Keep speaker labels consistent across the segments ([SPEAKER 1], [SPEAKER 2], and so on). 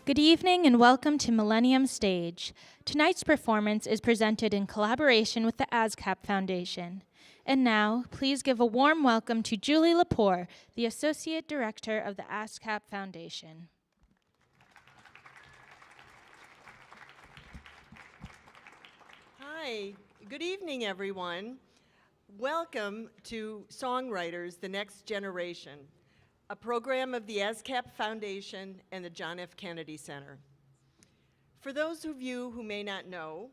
[SPEAKER 1] Good evening and welcome to Millennium Stage. Tonight's performance is presented in collaboration with the ASCAP Foundation. And now, please give a warm welcome to Julie Lepore, the Associate Director of the ASCAP Foundation.
[SPEAKER 2] Hi, good evening, everyone. Welcome to Songwriters, the Next Generation, a program of the ASCAP Foundation and the John F. Kennedy Center. For those of you who may not know,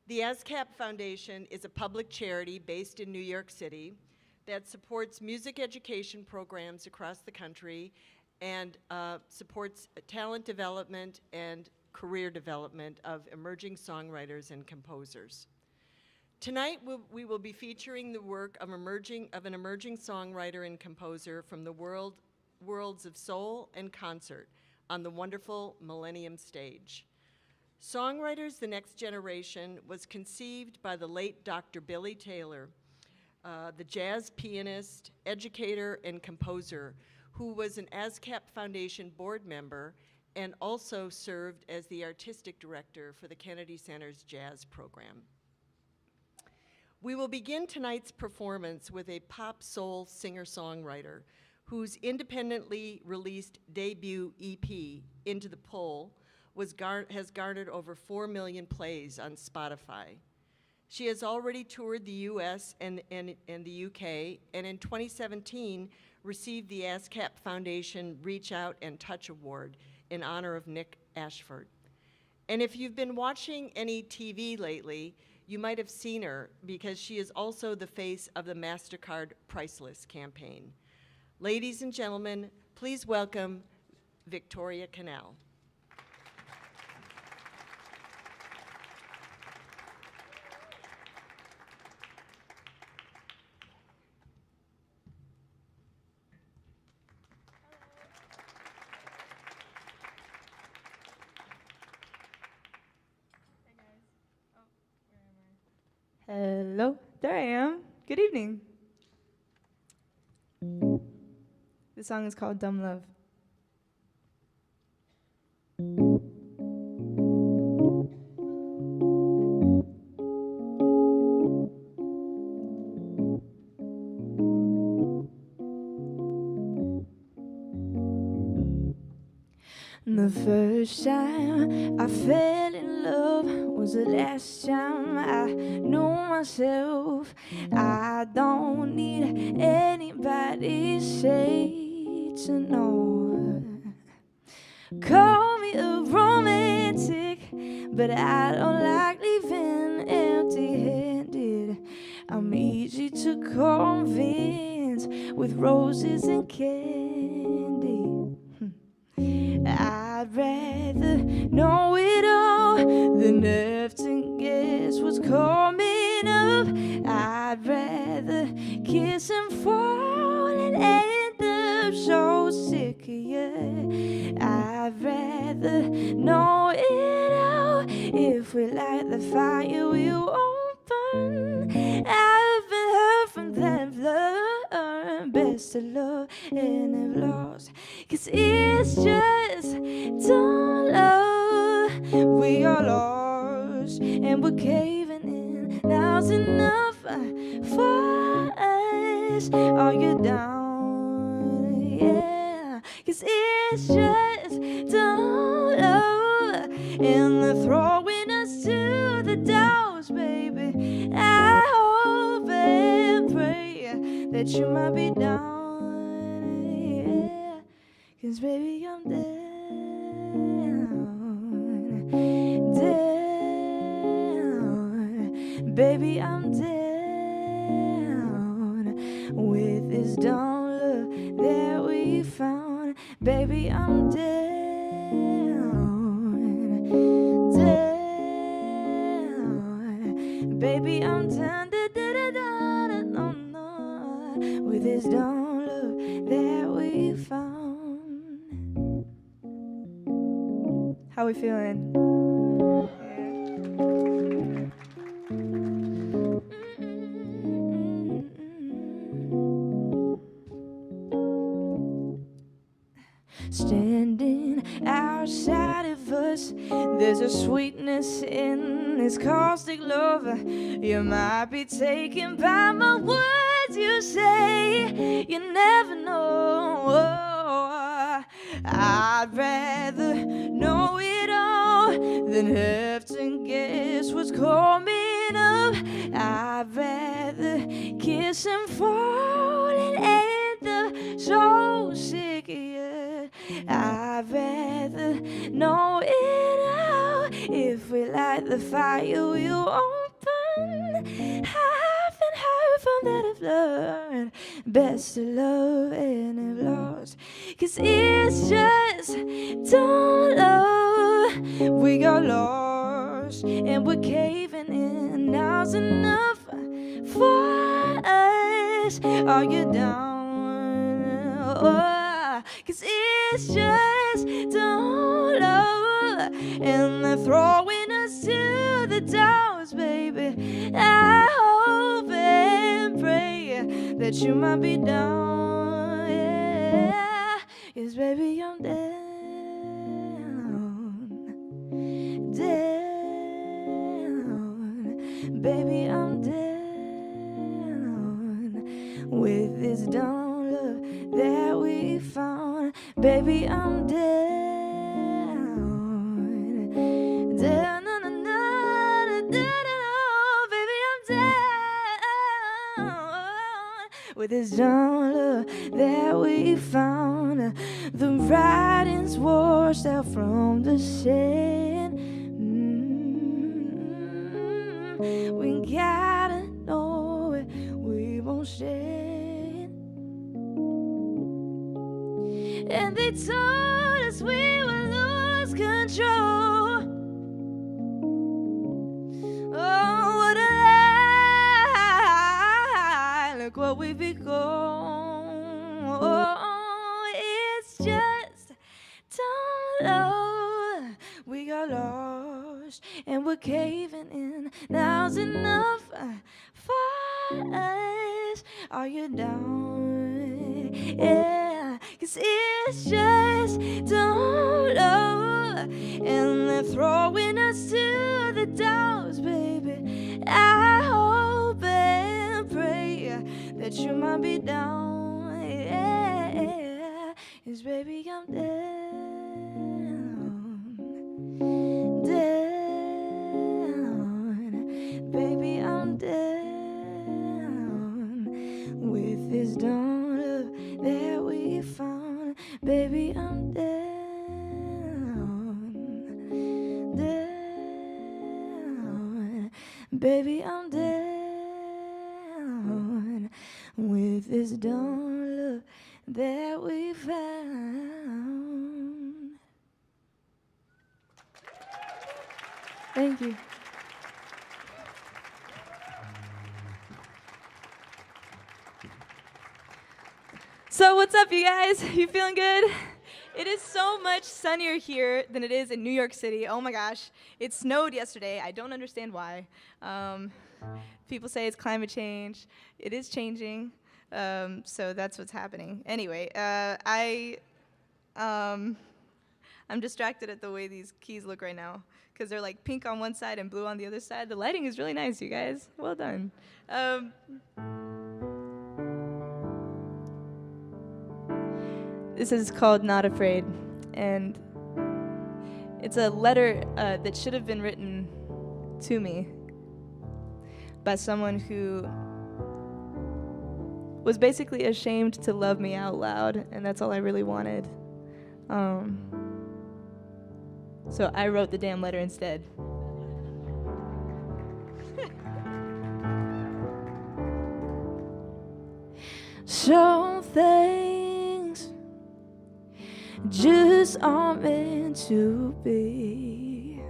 [SPEAKER 2] the ASCAP Foundation is a public charity based in New York City that supports music education programs across the country and supports talent development and career development of emerging songwriters and composers. Tonight, we will be featuring the work of an emerging songwriter and composer from the worlds of soul and concert on the wonderful Millennium stage. Songwriters, the Next Generation was conceived by the late Dr. Billy Taylor, the jazz pianist, educator, and composer who was an ASCAP Foundation board member and also served as the artistic director for the Kennedy Center's jazz program. We will begin tonight's performance with a pop soul singer-songwriter whose independently released debut EP, Into the Pole, has garnered over 4 million plays on Spotify. She has already toured the US and the UK, and in 2017 received the ASCAP Foundation Reach Out and Touch Award in honor of Nick Ashford. And if you've been watching any TV lately, you might have seen her because she is also the face of the MasterCard Priceless campaign. Ladies and gentlemen, please welcome Victoria Canal.
[SPEAKER 3] Hello, there I am. Good evening. This song is called Dumb Love. The first time I fell in love was the last time I knew myself. I don't need anybody say to know. Call me a romantic, but I don't like leaving empty-handed. I'm easy to convince with roses and candy. I'd rather know it all than have to guess what's coming up. I'd rather kiss and fall and end up so sick of you. I'd rather know it all. If we light the fire, we won't burn. I've been hurt from that love, best of love, and have lost. 'Cause it's just dumb love. We are lost and we're caving in. Now's enough for us. Are you down? Yeah. 'Cause it's just dumb love, and they're throwing us to the doors, baby. I hope and pray that you might be down. 'Cause baby, I'm down. Baby, I'm down with this dumb love that we found. Baby, I'm down. Baby, I'm down. No, no, with this dumb love that we found. How we feeling? Standing out outside of us. There's a sweetness in this caustic love. You might be taken by my words you say. You never know. I'd rather know it all than have to guess what's coming up. I'd rather kiss and fall and end up so sick of you. I'd rather know it all. If we light the fire, we'll open. Half and half from that I've learned. Best to love and have lost. 'Cause it's just don't love. We got lost and we're caving in. Now's enough for us. Are you down? 'Cause it's just don't love. And they're throwing us to the doors, baby. I hope and pray that you might be down. Yeah. 'Cause baby, I'm down. Baby, I'm down with this down love that we found. Baby, I'm down. Down, na, na, na, na, na, baby, I'm down with this down love that we found. The writings washed out from the sand. We gotta know it, we won't stand. And they told us we would lose control. Oh, what a lie, look what we've become. Oh, it's just don't love. We got lost and we're caving in. Now's enough for us. Are you down? Yeah, 'cause it's just don't love. And they're throwing us to the doors, baby. I hope and pray that you might be down. Yeah, 'cause baby, I'm down. Baby, I'm down with this dawn love that we found. Baby, I'm down, down. Baby, I'm down with this dawn love that we found. Thank you. So what's up, you guys? You feeling good? It is so much sunnier here than it is in New York City. Oh my gosh. It snowed yesterday. I don't understand why. People say it's climate change. It is changing. So that's what's happening. Anyway, I'm distracted at the way these keys look right now, because they're like pink on one side and blue on the other side. The lighting is really nice, you guys. Well done. This is called Not Afraid, and it's a letter that should have been written to me by someone who was basically ashamed to love me out loud, and that's all I really wanted. So I wrote the damn letter instead. Some things just aren't meant to be.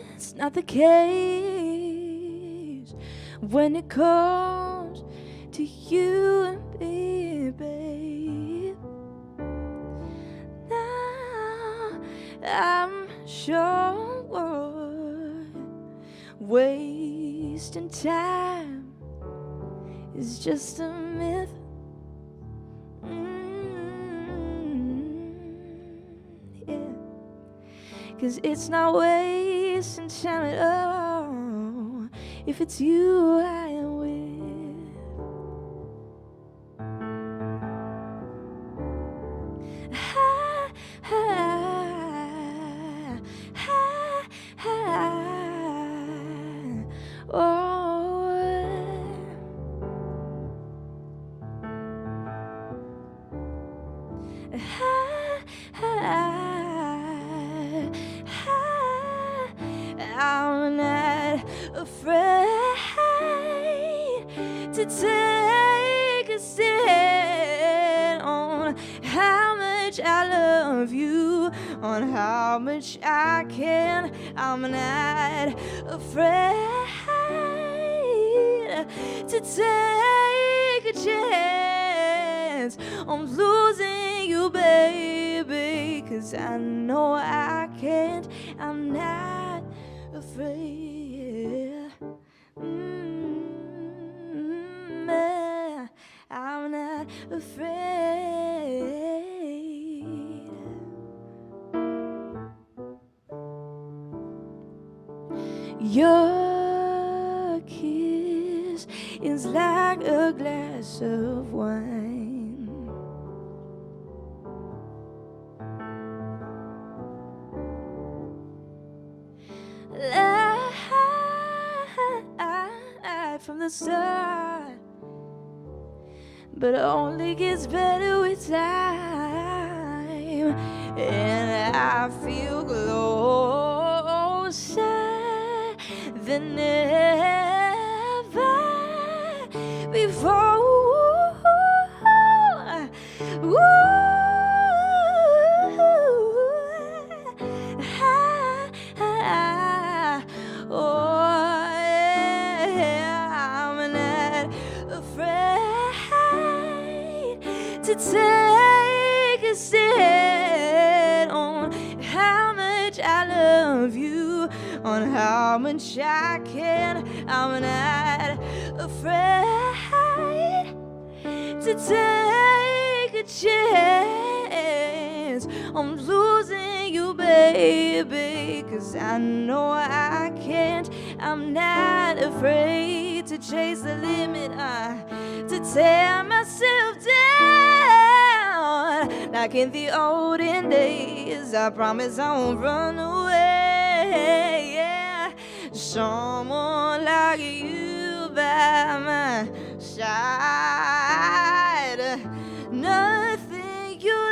[SPEAKER 3] That's not the case when it comes to you and me, babe. Now I'm sure way wasting time is just a myth. Yeah. 'Cause it's not wasting time at all if it's you I am with. I'm not afraid to take a stand on how much I love you, on how much I can. I'm not afraid to take a chance on losing you, baby, 'cause I know I can't. I'm not afraid. I'm not afraid. Your kiss is like a glass of wine. Light from the start, but only gets better with time. And I feel closer than ever before. To take a stand on how much I love you, on how much I can. I'm not afraid to take a chance on losing you, baby, 'cause I know I can't. I'm not afraid to chase the limit, to tear myself down like in the olden days. I promise I won't run away. Yeah, someone like you by my side, nothing you'll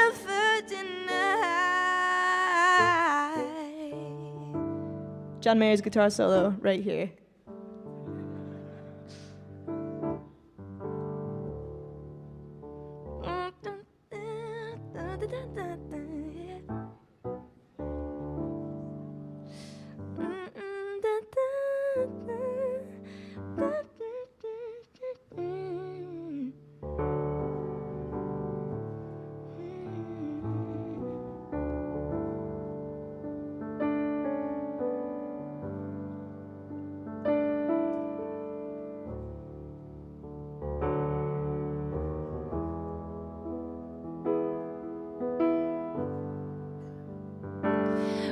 [SPEAKER 3] ever deny. John Mayer's guitar solo right here.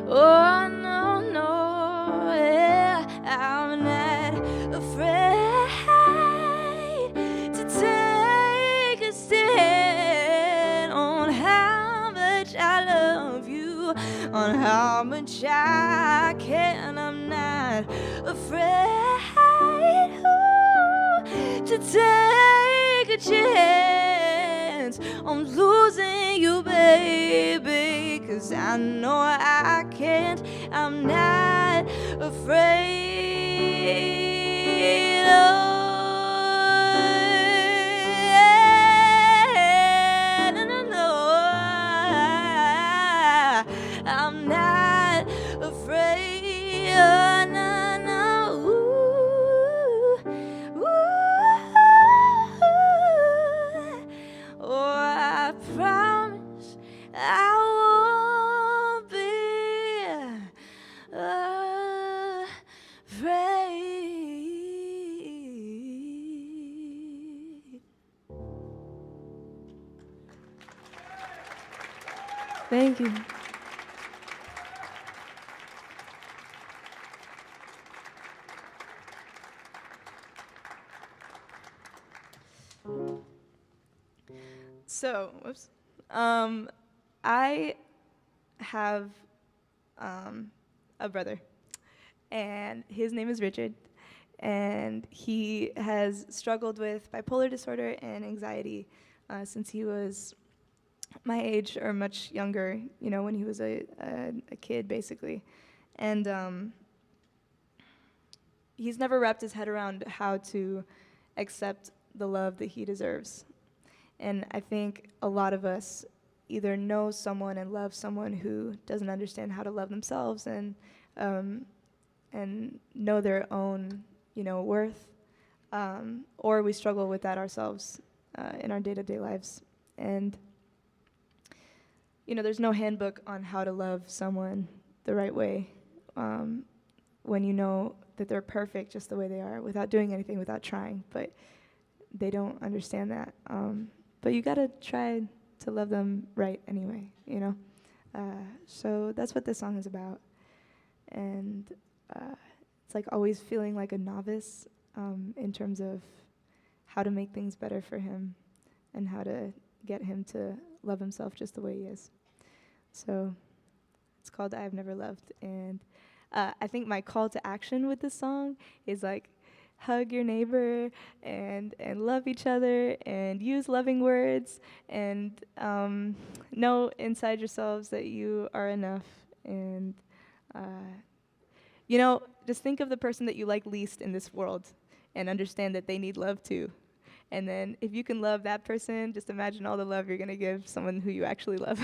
[SPEAKER 3] Oh, no, no, yeah, I'm not afraid to take a stand on how much I love you, on how much I can. I'm not afraid to take a chance on losing you, baby, 'cause I know I can't. I'm not afraid. No, I'm not afraid. No. Oh, I promise I won't be afraid. Thank you. So, whoops. I have a brother, and his name is Richard, and he has struggled with bipolar disorder and anxiety since he was my age or much younger, you know, when he was a kid, basically. And he's never wrapped his head around how to accept the love that he deserves. And I think a lot of us either know someone and love someone who doesn't understand how to love themselves and know their own, you know, worth, or we struggle with that ourselves in our day-to-day lives. And you know, there's no handbook on how to love someone the right way when you know that they're perfect just the way they are, without doing anything, without trying. But they don't understand that. But you gotta try to love them right anyway, you know? So that's what this song is about. And it's like always feeling like a novice in terms of how to make things better for him and how to get him to love himself just the way he is. So it's called I've Never Loved. And I think my call to action with this song is like, hug your neighbor and love each other and use loving words and know inside yourselves that you are enough. And, you know, just think of the person that you like least in this world and understand that they need love too. And then if you can love that person, just imagine all the love you're going to give someone who you actually love.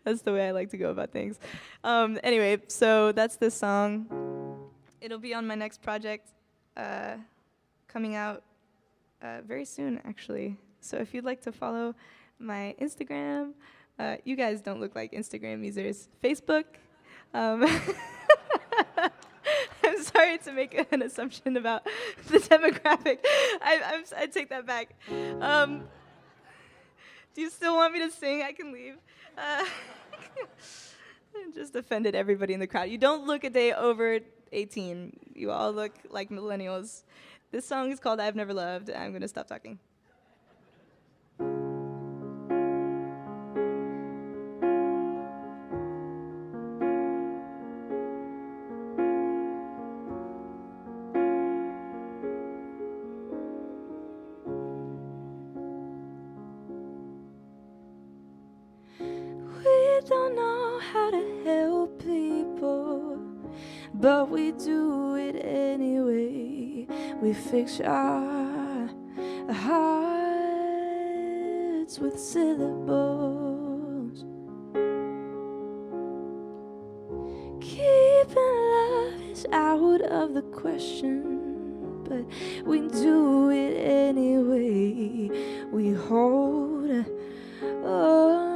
[SPEAKER 3] That's the way I like to go about things. Anyway, so that's this song. It'll be on my next project coming out very soon, actually. So if you'd like to follow my Instagram, you guys don't look like Instagram users. Facebook. I'm sorry to make an assumption about the demographic. I take that back. Do you still want me to sing? I can leave. I just offended everybody in the crowd. You don't look a day over 18. You all look like millennials. This song is called I've Never Loved. I'm going to stop talking. We don't know how to help people, but we do it anyway. We fix our hearts with syllables. Keeping love is out of the question, but we do it anyway. We hold on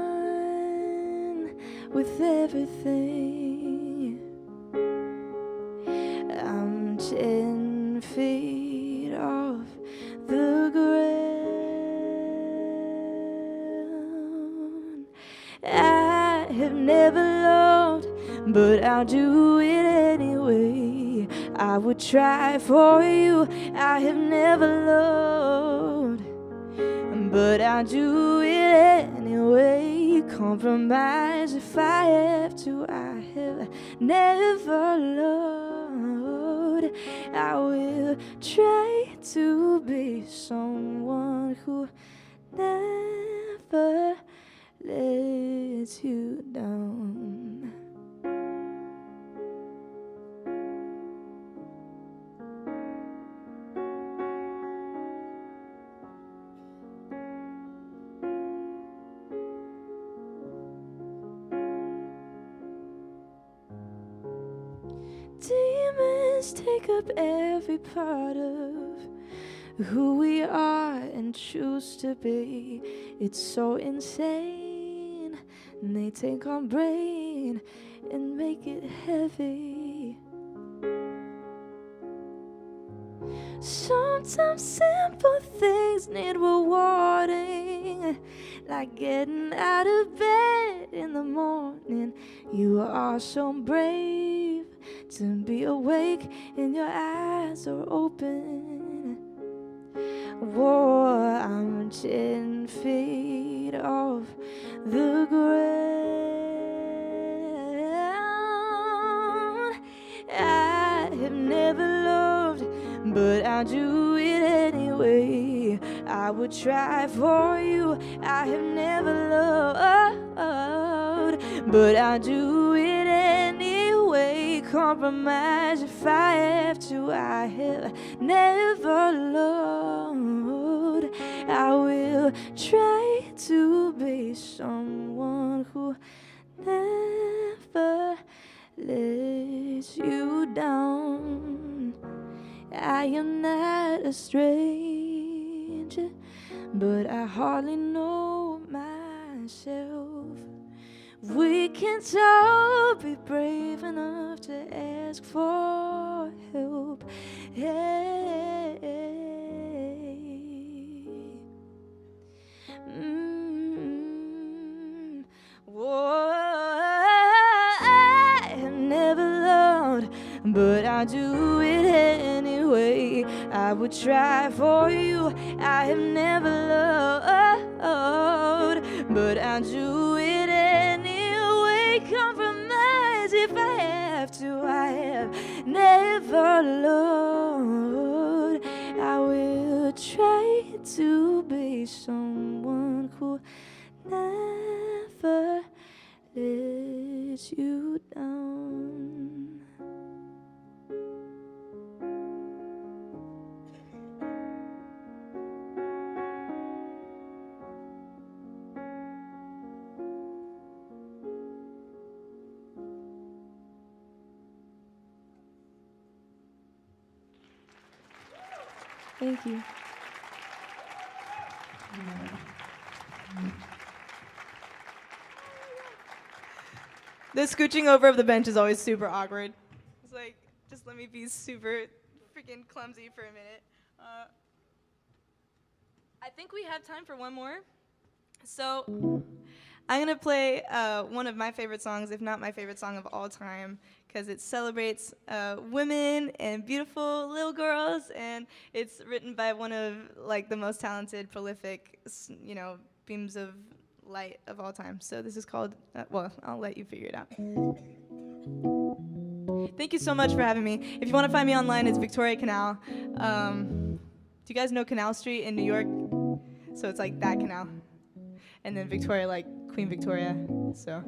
[SPEAKER 3] with everything. I'm 10 feet off the ground. I have never loved, but I'll do it anyway. I would try for you. I have never loved, but I'll do it anyway. Compromise if I have to. I have never loved. I will try to be someone who never lets you down. Demons take up every part of who we are and choose to be. It's so insane. And they take our brain and make it heavy. Sometimes simple things need rewarding, like getting out of bed in the morning. You are so brave to be awake and your eyes are open. Whoa, I'm 10 feet off the ground. I have never loved, but I'll do it anyway. I would try for you. I have never loved, but I'll do it anyway. Compromise if I have to. I have never loved. I will try to be someone who never lets you down. I am not a stranger, but I hardly know myself. We can all be brave enough to ask for help. Hey. Whoa, I have never loved, but I do it anyway. I would try for you. I have never loved, but I do it anyway. Compromise if I have to. I have never loved. I will try to be someone who never lets you down. Thank you.
[SPEAKER 4] The scooching over of the bench is always super awkward. It's like, just let me be super freaking clumsy for a minute. I think we have time for one more. So I'm going to play one of my favorite songs, if not my favorite song of all time, because it celebrates women and beautiful little girls, and it's written by one of like the most talented, prolific, beams of light of all time. So this is called, well, I'll let you figure it out. Thank you so much for having me. If you want to find me online, it's Victoria Canal. Do you guys know Canal Street in New York? So it's like that canal. And then Victoria, like Queen Victoria. So.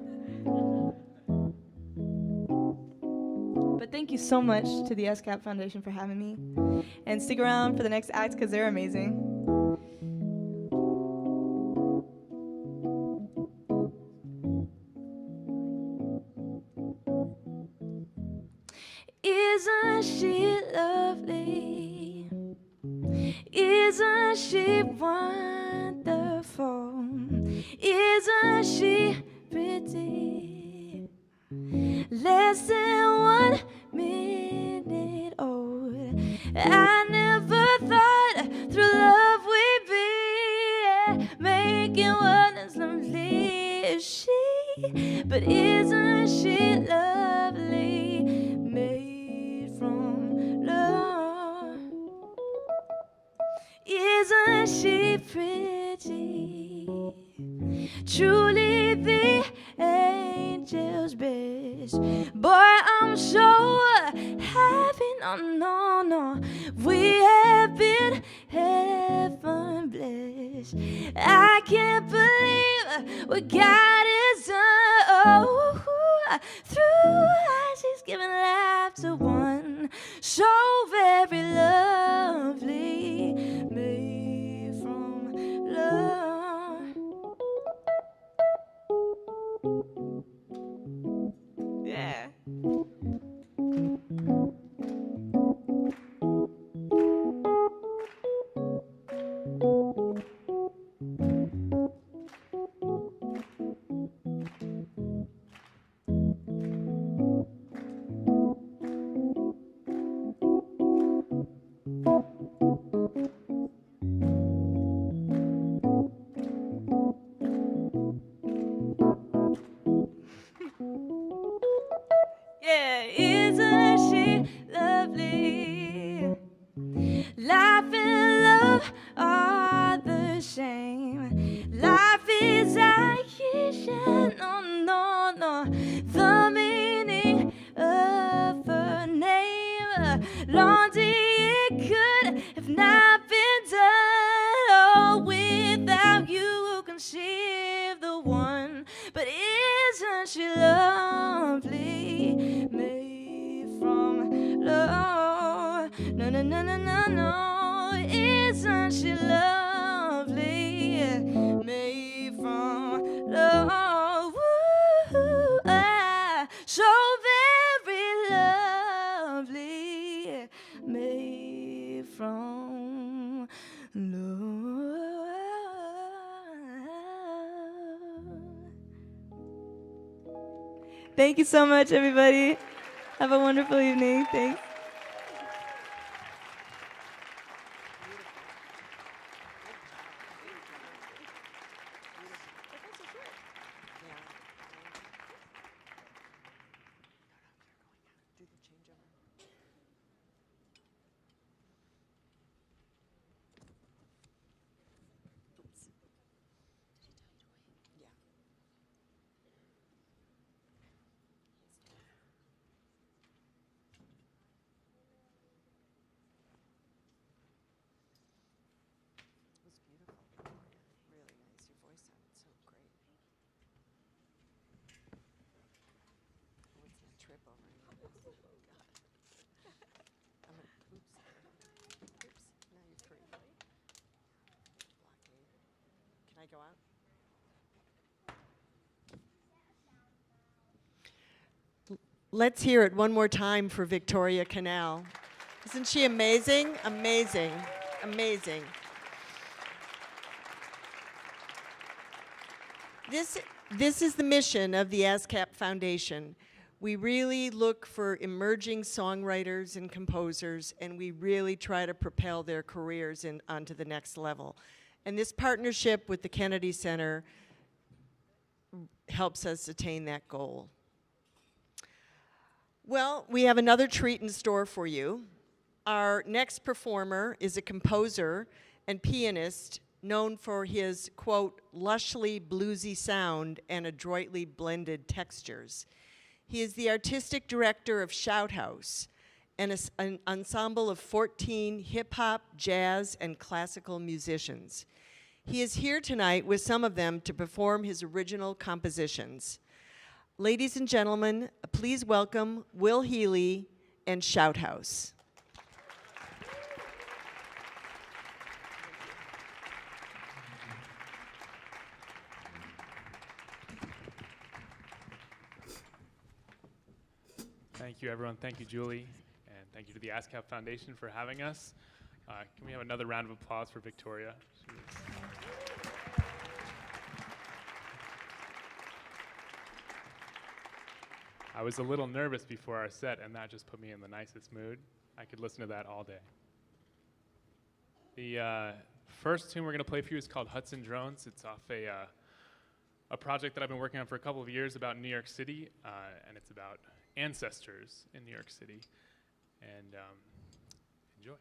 [SPEAKER 4] But thank you so much to the ASCAP Foundation for having me. And stick around for the next act because they're amazing.
[SPEAKER 3] Isn't she lovely? Isn't she wonderful? Isn't she pretty? Less than 1 minute old. I never thought through love we'd be making one as lovely as she. But isn't she lovely? Made from love. Isn't she pretty? Truly the angel's best. Boy, I'm so happy, no. We have been heaven blessed. I can't believe what God has done. Oh, through eyes He's given life to one so very lovely, made from love.
[SPEAKER 4] Yeah.
[SPEAKER 3] Yeah, isn't she lovely? Life and love are the same. Life is accusation, no, no, no. The meaning of her name. Laundry, it could have not been done. Oh, without you, conceive the one. But isn't she lovely? Made from love. No, no, no, no, no, no. Isn't she lovely? Made from love. Woo, ah, so very lovely. Made from love.
[SPEAKER 4] Thank you so much, everybody. Have a wonderful evening. Thanks.
[SPEAKER 2] Can I go out? Let's hear it one more time for Victoria Canal. Isn't she amazing? Amazing, amazing. This is the mission of the ASCAP Foundation. We really look for emerging songwriters and composers, and we really try to propel their careers onto the next level. And this partnership with the Kennedy Center helps us attain that goal. Well, we have another treat in store for you. Our next performer is a composer and pianist known for his, quote, lushly bluesy sound and adroitly blended textures. He is the artistic director of Shout House, an ensemble of 14 hip-hop, jazz, and classical musicians. He is here tonight with some of them to perform his original compositions. Ladies and gentlemen, please welcome Will Healy and Shout House.
[SPEAKER 5] Thank you, everyone. Thank you, Julie. And thank you to the ASCAP Foundation for having us. Can we have another round of applause for Victoria? I was a little nervous before our set, and that just put me in the nicest mood. I could listen to that all day. The first tune we're going to play for you is called Hudson Drones. It's off a project that I've been working on for a couple of years about New York City, and it's about ancestors in New York City. And enjoy.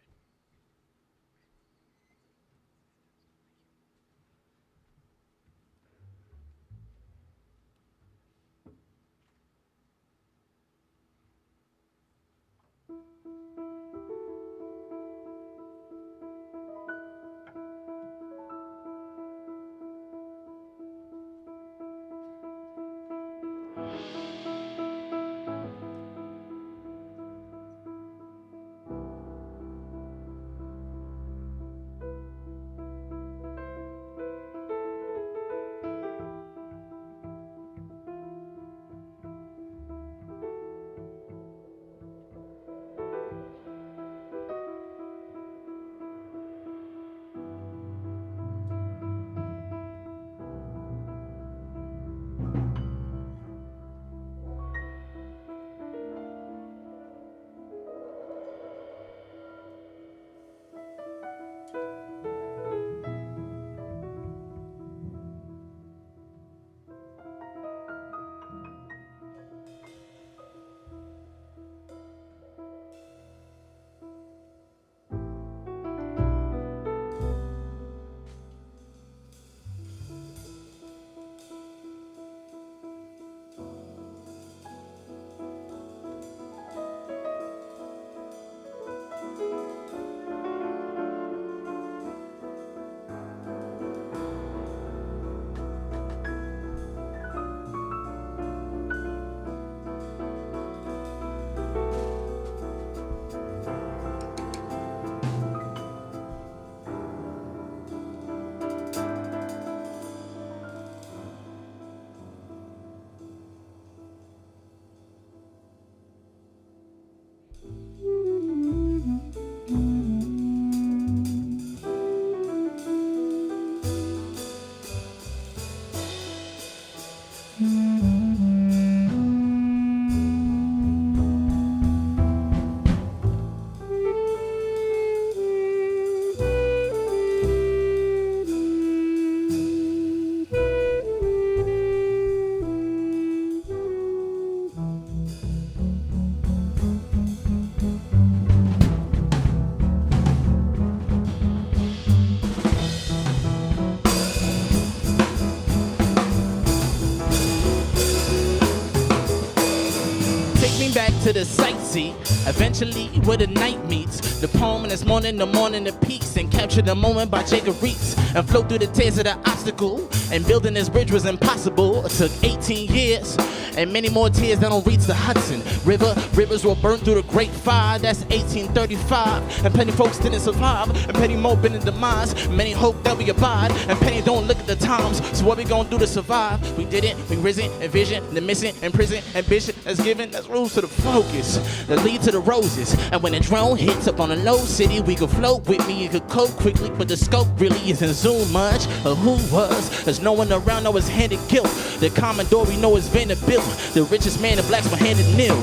[SPEAKER 6] to the sightsee. Eventually, where the night meets, the poem in this morning, the morning the peaks, and capture the moment by Jacob Reeds, and flow through the tears of the obstacle. And building this bridge was impossible. It took 18 years, and many more tears that don't reach the Hudson River. Rivers were burnt through the Great Fire. That's 1835, and plenty folks didn't survive, and plenty more been in demise. Many hope that we abide, and plenty don't look at the times. So what we gonna do to survive? We didn't, we risen, envision the missing, in prison, ambition that's given, that's rules to the focus that lead to the roses. And when the drone hits up on a low city, we could float with me, you could cope quickly, but the scope really isn't zoom much of who was. There's no one around, no one's handed guilt. The Commodore we know is Vanderbilt, the richest man in blacks were handed nil.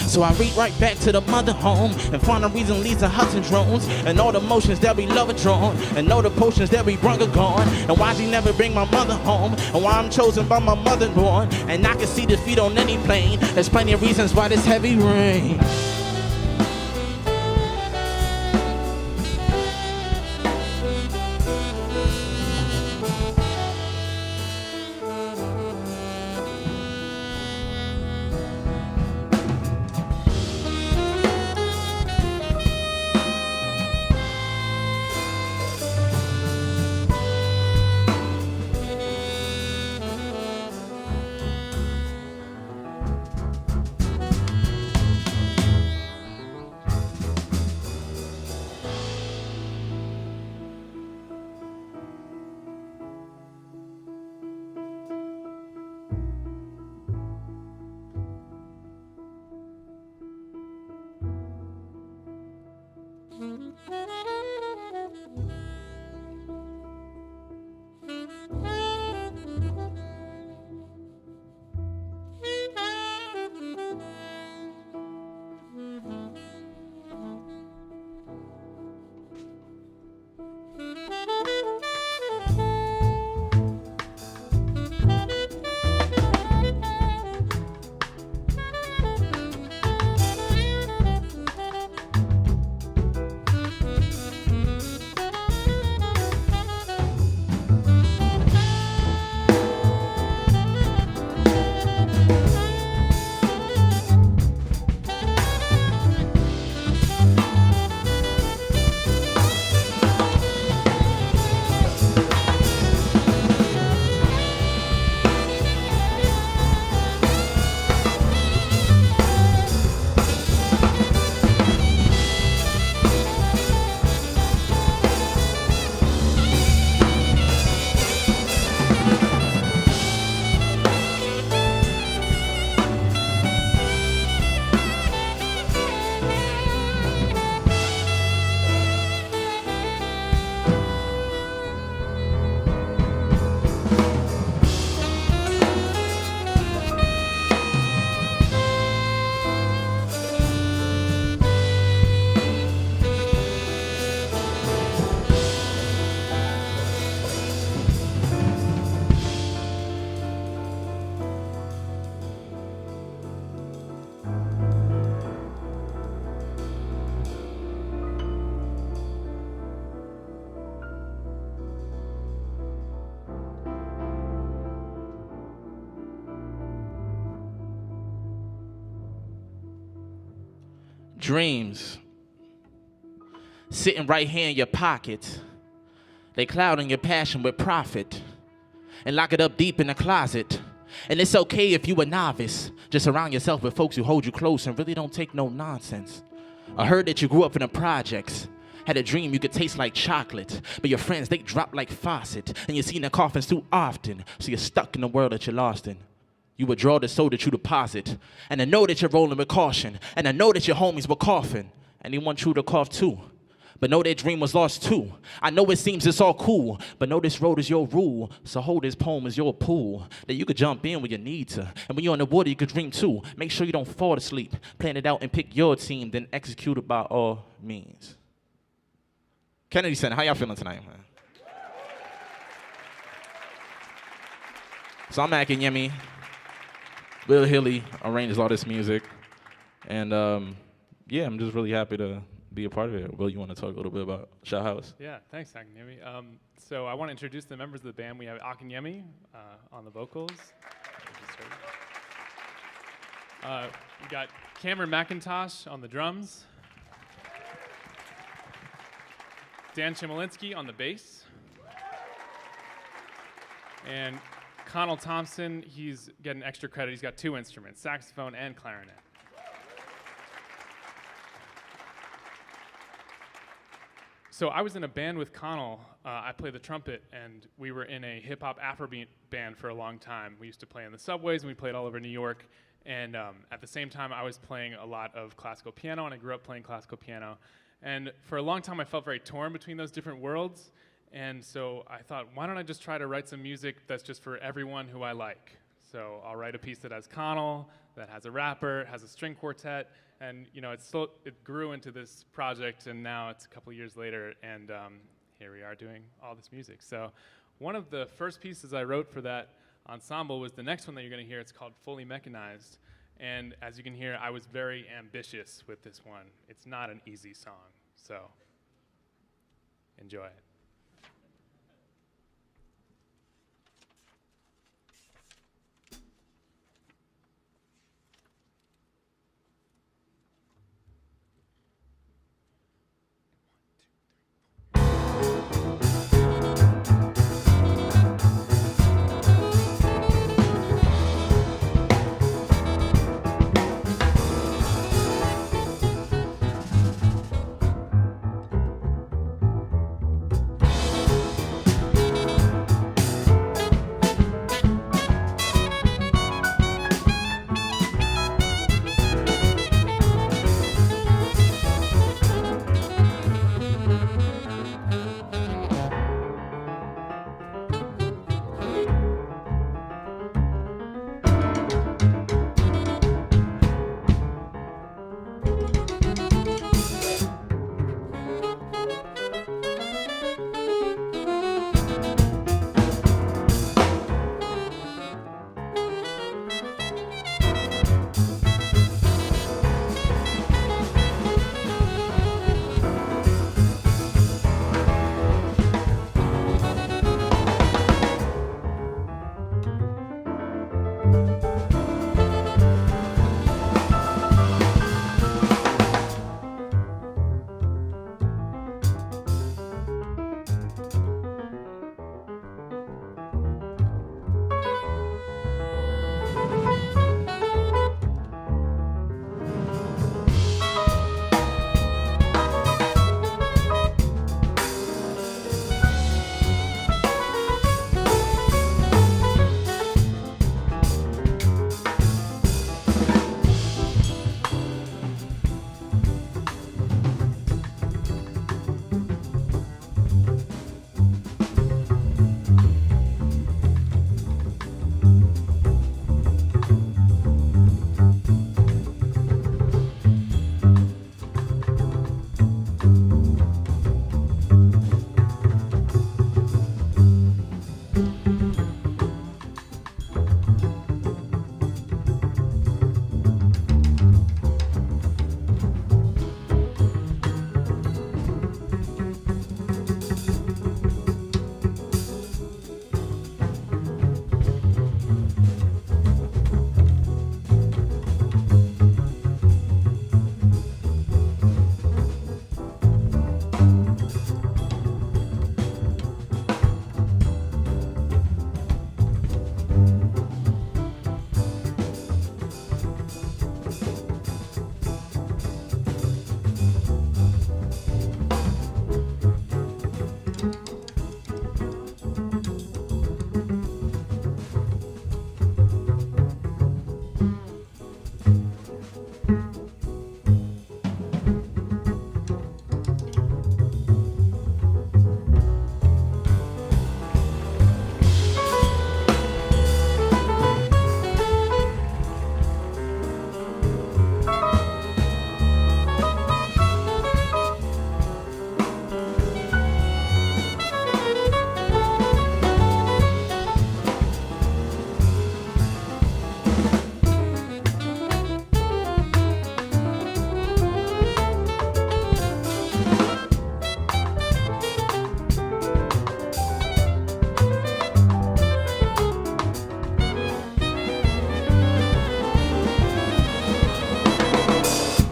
[SPEAKER 6] So I read right back to the mother home and find a reason leads to Hudson drones, and all the motions that we love are drawn, and all the potions that we brung are gone. And why she never bring my mother home, and why I'm chosen by my mother born, and I can see defeat on any plane. There's plenty of reasons why this heavy rain. Dreams sitting right here in your pocket. They clouding your passion with profit and lock it up deep in the closet. And it's okay if you a novice. Just surround yourself with folks who hold you close and really don't take no nonsense. I heard that you grew up in the projects. Had a dream you could taste like chocolate, but your friends, they drop like faucet, and you see their coffins too often, so you're stuck in the world that you're lost in. You withdraw the soul that you deposit, and I know that you're rolling with caution, and I know that your homies were coughing, and they want you to cough too. But know their dream was lost too. I know it seems it's all cool, but know this road is your rule, so hold this poem as your pool, that you could jump in when you need to, and when you're on the water you could dream too. Make sure you don't fall asleep, plan it out and pick your team, then execute it by all means. Kennedy Center, how y'all feeling tonight, man? So I'm Mac and Yemi. Will Healy arranges all this music, and yeah, I'm just really happy to be a part of it. Will, you want to talk a little bit about Shell House?
[SPEAKER 5] Yeah, thanks, Akanyemi. So I want to introduce the members of the band. We have Akanyemi on the vocals. We got Cameron McIntosh on the drums. Dan Chmielewski on the bass. And Connell Thompson, he's getting extra credit. He's got 2 instruments, saxophone and clarinet. So I was in a band with Connell. I played the trumpet, and we were in a hip-hop Afrobeat band for a long time. We used to play in the subways, and we played all over New York. And at the same time, I was playing a lot of classical piano, and I grew up playing classical piano. And for a long time, I felt very torn between those different worlds. And so I thought, why don't I just try to write some music that's just for everyone who I like? So I'll write a piece that has Connell, that has a rapper, has a string quartet, and it grew into this project, and now it's a couple years later, and here we are doing all this music. So one of the first pieces I wrote for that ensemble was the next one that you're going to hear. It's called Fully Mechanized, and as you can hear, I was very ambitious with this one. It's not an easy song, so enjoy it.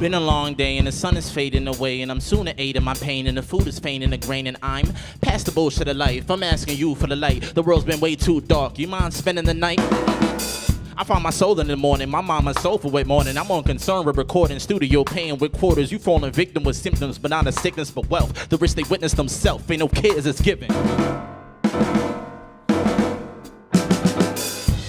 [SPEAKER 6] Been a long day and the sun is fading away, and I'm soon at 8 in my pain, and the food is faint in the grain, and I'm past the bullshit of life. I'm asking you for the light. The world's been way too dark. You mind spending the night? I found my soul in the morning, my mama's soulful with morning. I'm on concern with recording, studio paying with quarters. You falling victim with symptoms, but not a sickness but wealth. The risk they witness themselves, ain't no kids it's given.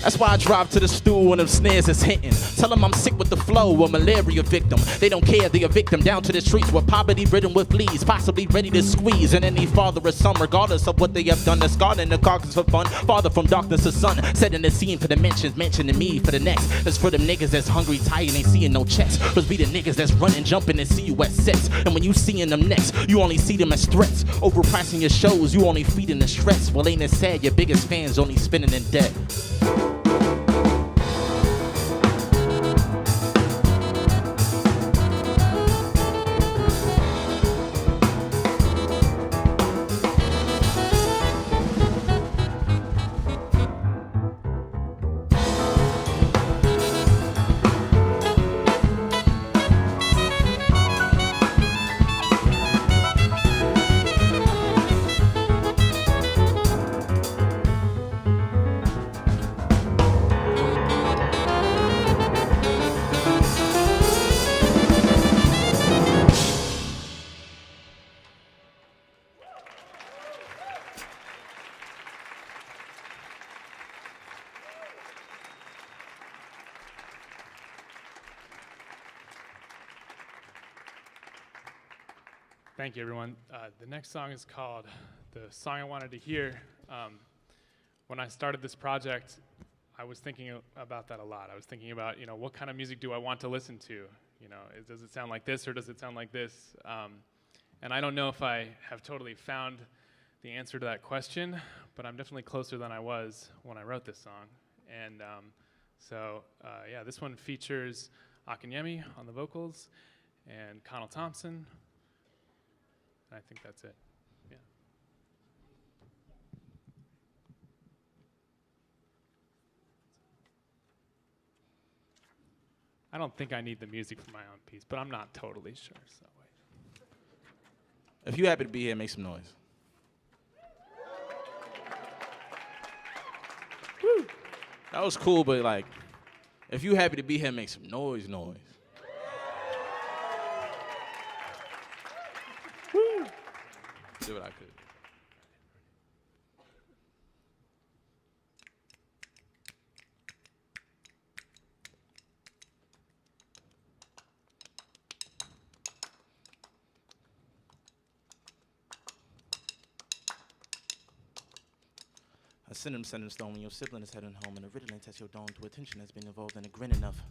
[SPEAKER 6] That's why I drive to the stool when them snares is hitting. Tell them I'm sick with the flow, a malaria victim. They don't care, they a victim down to the streets with poverty ridden with fleas, possibly ready to squeeze. And any father or son, regardless of what they have done, discarding in the carcass for fun. Father from darkness to sun, setting the scene for dimensions, mentioning me for the next. That's for them niggas that's hungry, tired, ain't seeing no checks. Cause we the niggas that's running, jumping, and see you at sets. And when you seeing them next, you only see them as threats. Overpricing your shows, you only feeding the stress. Well, ain't it sad, your biggest fans only spinning in debt.
[SPEAKER 5] Thank you, everyone. The next song is called The Song I Wanted to Hear. When I started this project, I was thinking about that a lot. I was thinking about, what kind of music do I want to listen to? Does it sound like this or does it sound like this? And I don't know if I have totally found the answer to that question, but I'm definitely closer than I was when I wrote this song. And this one features Akinyemi on the vocals and Connell Thompson. I think that's it. Yeah. I don't think I need the music for my own piece, but I'm not totally sure. So wait.
[SPEAKER 6] If you happy to be here, make some noise. Woo. That was cool, but if you happy to be here, make some noise. Do what I could. I send him stone when your sibling is heading home, and a riddling test your dome to attention has been involved in a grin enough.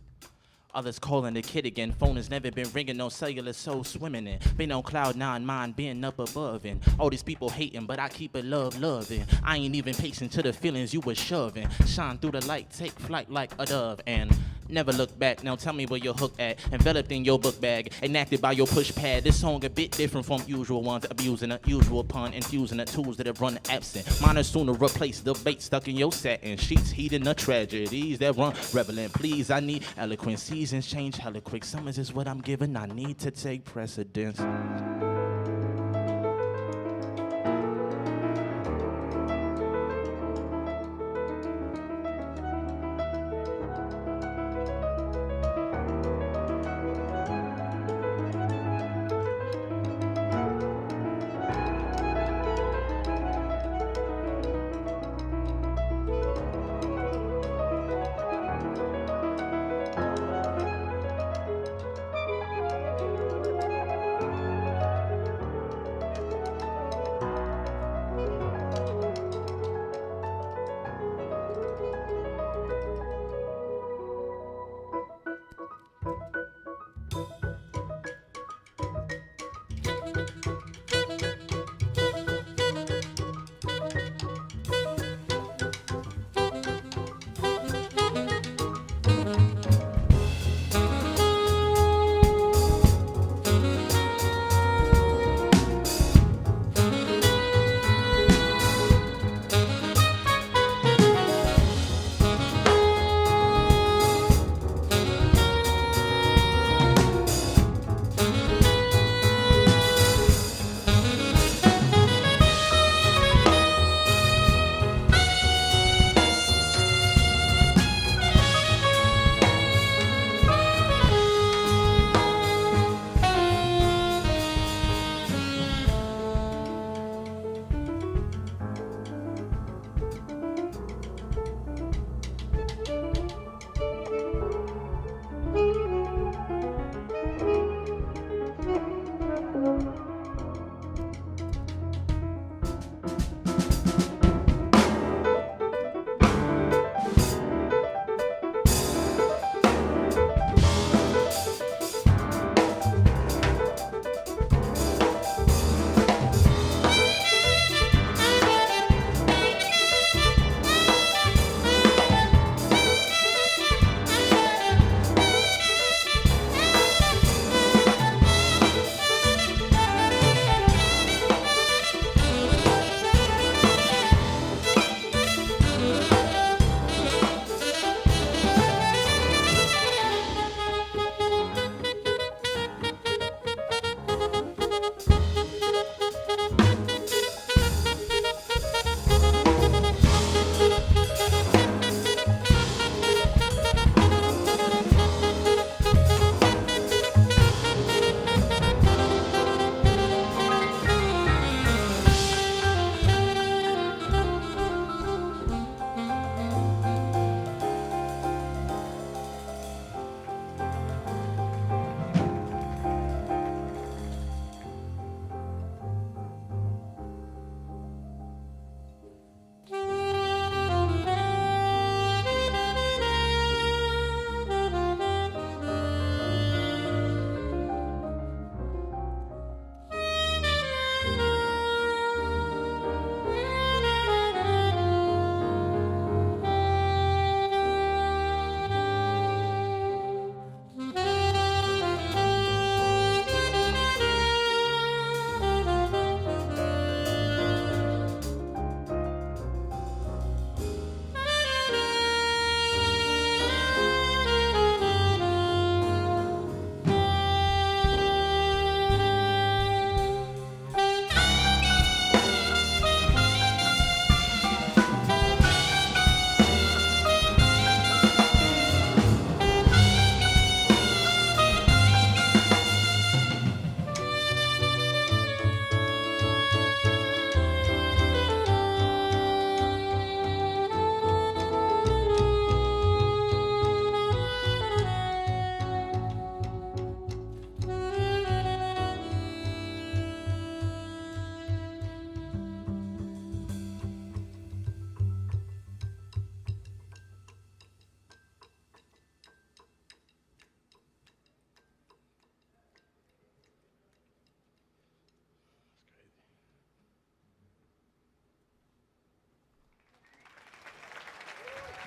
[SPEAKER 6] Others calling the kid again. Phone has never been ringing, no cellular soul swimming in. Been on cloud nine, mind being up above. And all these people hating, but I keep it loving. I ain't even patient to the feelings you was shoving. Shine through the light, take flight like a dove. And never look back, now tell me where you're hooked at. Enveloped in your book bag, enacted by your push pad. This song a bit different from usual ones. Abusing the usual pun, infusing the tools that have run absent. Mine is sooner replace the bait stuck in your satin sheets. Heating the tragedies that run relevant. Please, I need eloquence. Seasons change hella quick. Summers is what I'm given. I need to take precedence.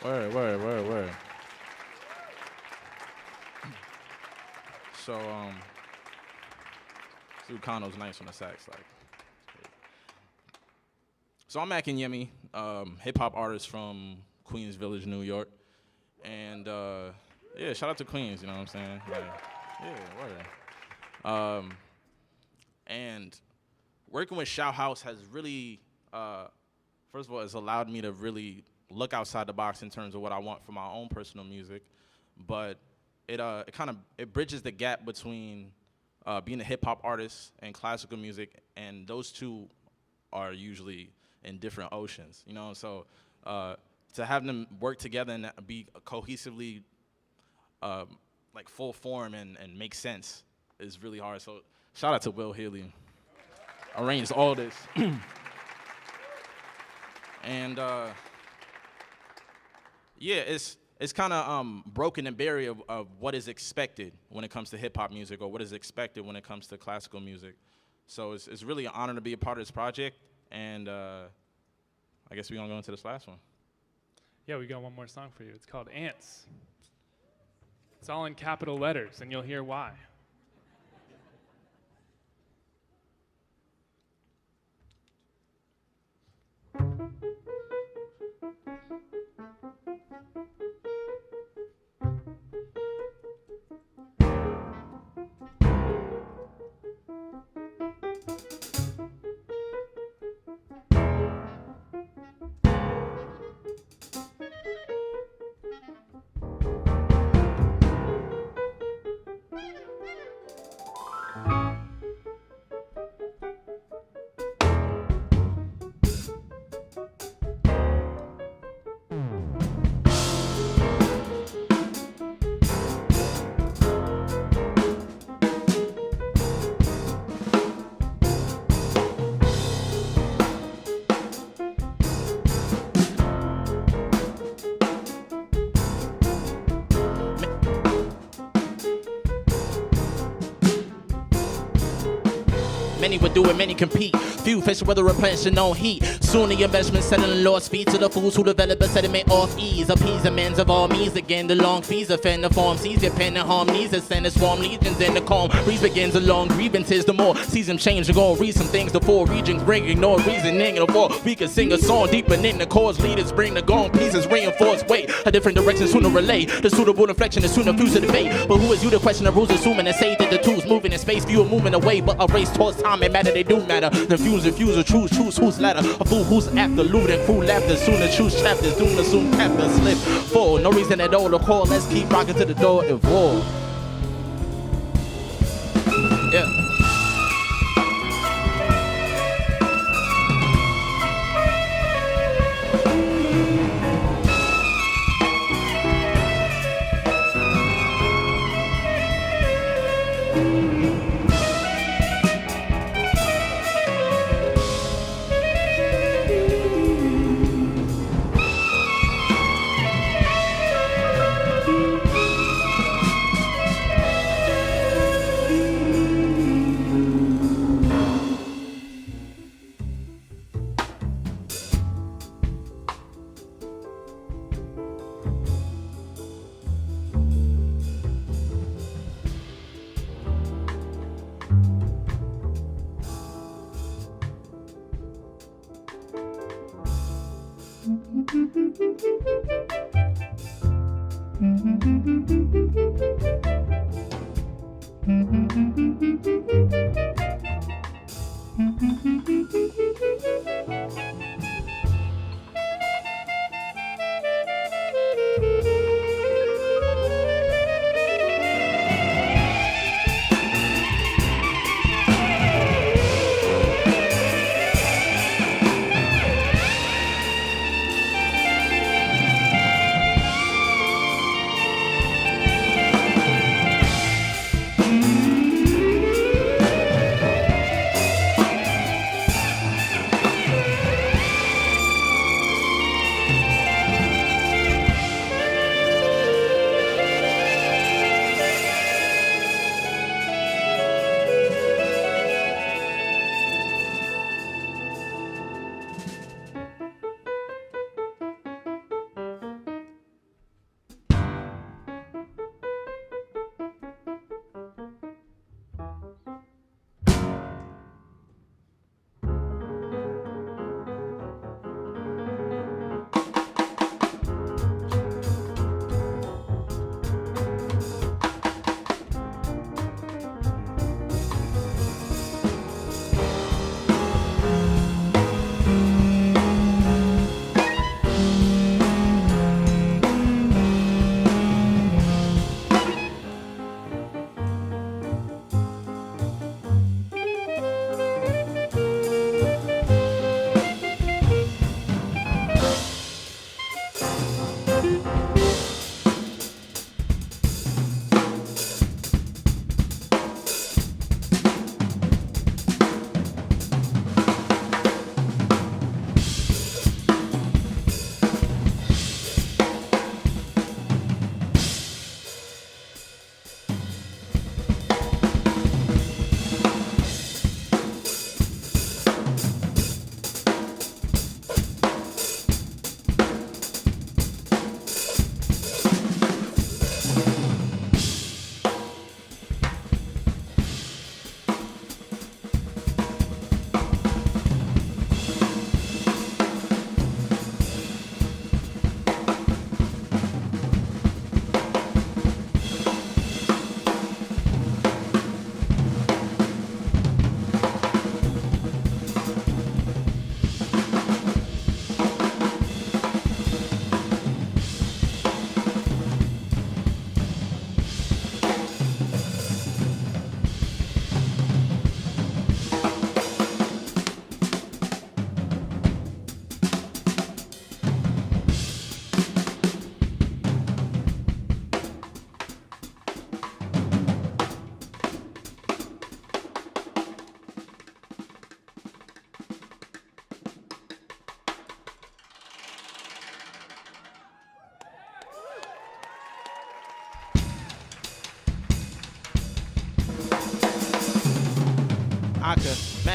[SPEAKER 6] Word. So, Sukarno's nice on the sax, like. So I'm Mac and Yemi, hip-hop artist from Queens Village, New York. And, yeah, shout out to Queens, you know what I'm saying? Like, yeah, word. And working with Shout House has really, first of all, it's allowed me to really look outside the box in terms of what I want for my own personal music. But it bridges the gap between being a hip-hop artist and classical music, and those two are usually in different oceans, you know? So to have them work together and be cohesively like full form and make sense is really hard. So shout out to Will Healy. Arranged all this. And yeah, it's kind of broken the barrier of what is expected when it comes to hip-hop music or what is expected when it comes to classical music. So it's really an honor to be a part of this project. And I guess we're going to go into this last one.
[SPEAKER 5] Yeah, we got one more song for you. It's called Ants. It's all in capital letters, and you'll hear why.
[SPEAKER 6] Many would do it, many compete. Few face weather replenishing no heat. Soon the investment settling lost feet to the fools who develop a sediment off ease. Appease the men's of all means again. The long fees offend the form sees your pen and harmonies. Ascend the swarm legions in the calm breeze begins a long grievances. The more season change, we're gonna read some things. The four regions bringing no reasoning. The more we can sing a song deepening the cause. Leaders bring the gong pieces reinforce weight. A different direction sooner relay. The suitable inflection is sooner fuse to debate. But who is you to question the rules, assuming and say that the tools moving in space, view a movement away. But a race towards time and matter, they do matter. The fuse, refuse, choose who's ladder. A fool who's after looting, fool laughter. Soon to choose chapters, doom to soon capture, slip. Full, no reason at all to call. Let's keep rocking to the door, evolve. Yeah.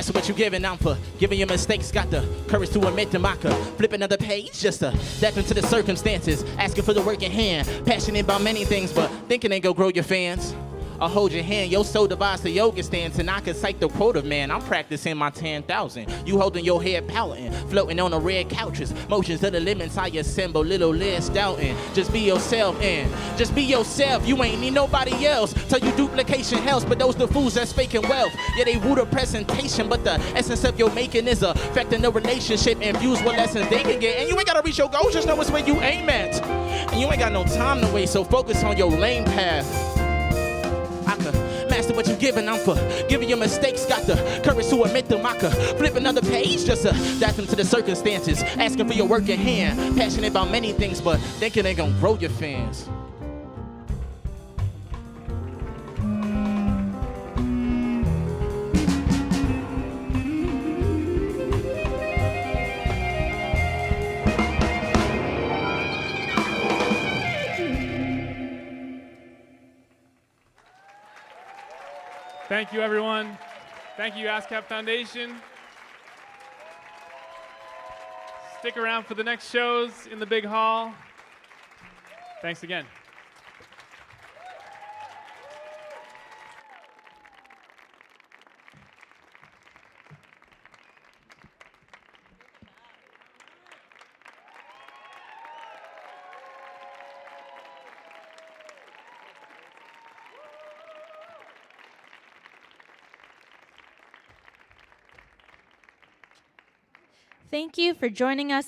[SPEAKER 6] Master what you giving, I'm for giving your mistakes. Got the courage to admit them. I could flip another page just to step into the circumstances. Asking for the working hand. Passionate about many things, but thinking ain't gonna grow your fans. I'll hold your hand, your soul divides the yoga stance, and I can cite the quote of man. I'm practicing my 10,000. You holding your head pouting, floating on the red couches. Motions of the limits I assemble, little less doubting. Just be yourself, and just be yourself. You ain't need nobody else. Tell you duplication helps, but those the fools that's faking wealth. Yeah, they woo the presentation, but the essence of your making is affecting the relationship and views what lessons they can get. And you ain't gotta reach your goals, just know it's where you aim at. And you ain't got no time to waste, so focus on your lane path. I could master what you giving, I'm for giving your mistakes. Got the courage to admit them. I could flip another page just to dive into the circumstances. Asking for your working hand. Passionate about many things, but thinking they gonna grow your fans.
[SPEAKER 5] Thank you, everyone. Thank you, ASCAP Foundation. Stick around for the next shows in the big hall. Thanks again.
[SPEAKER 1] Thank you for joining us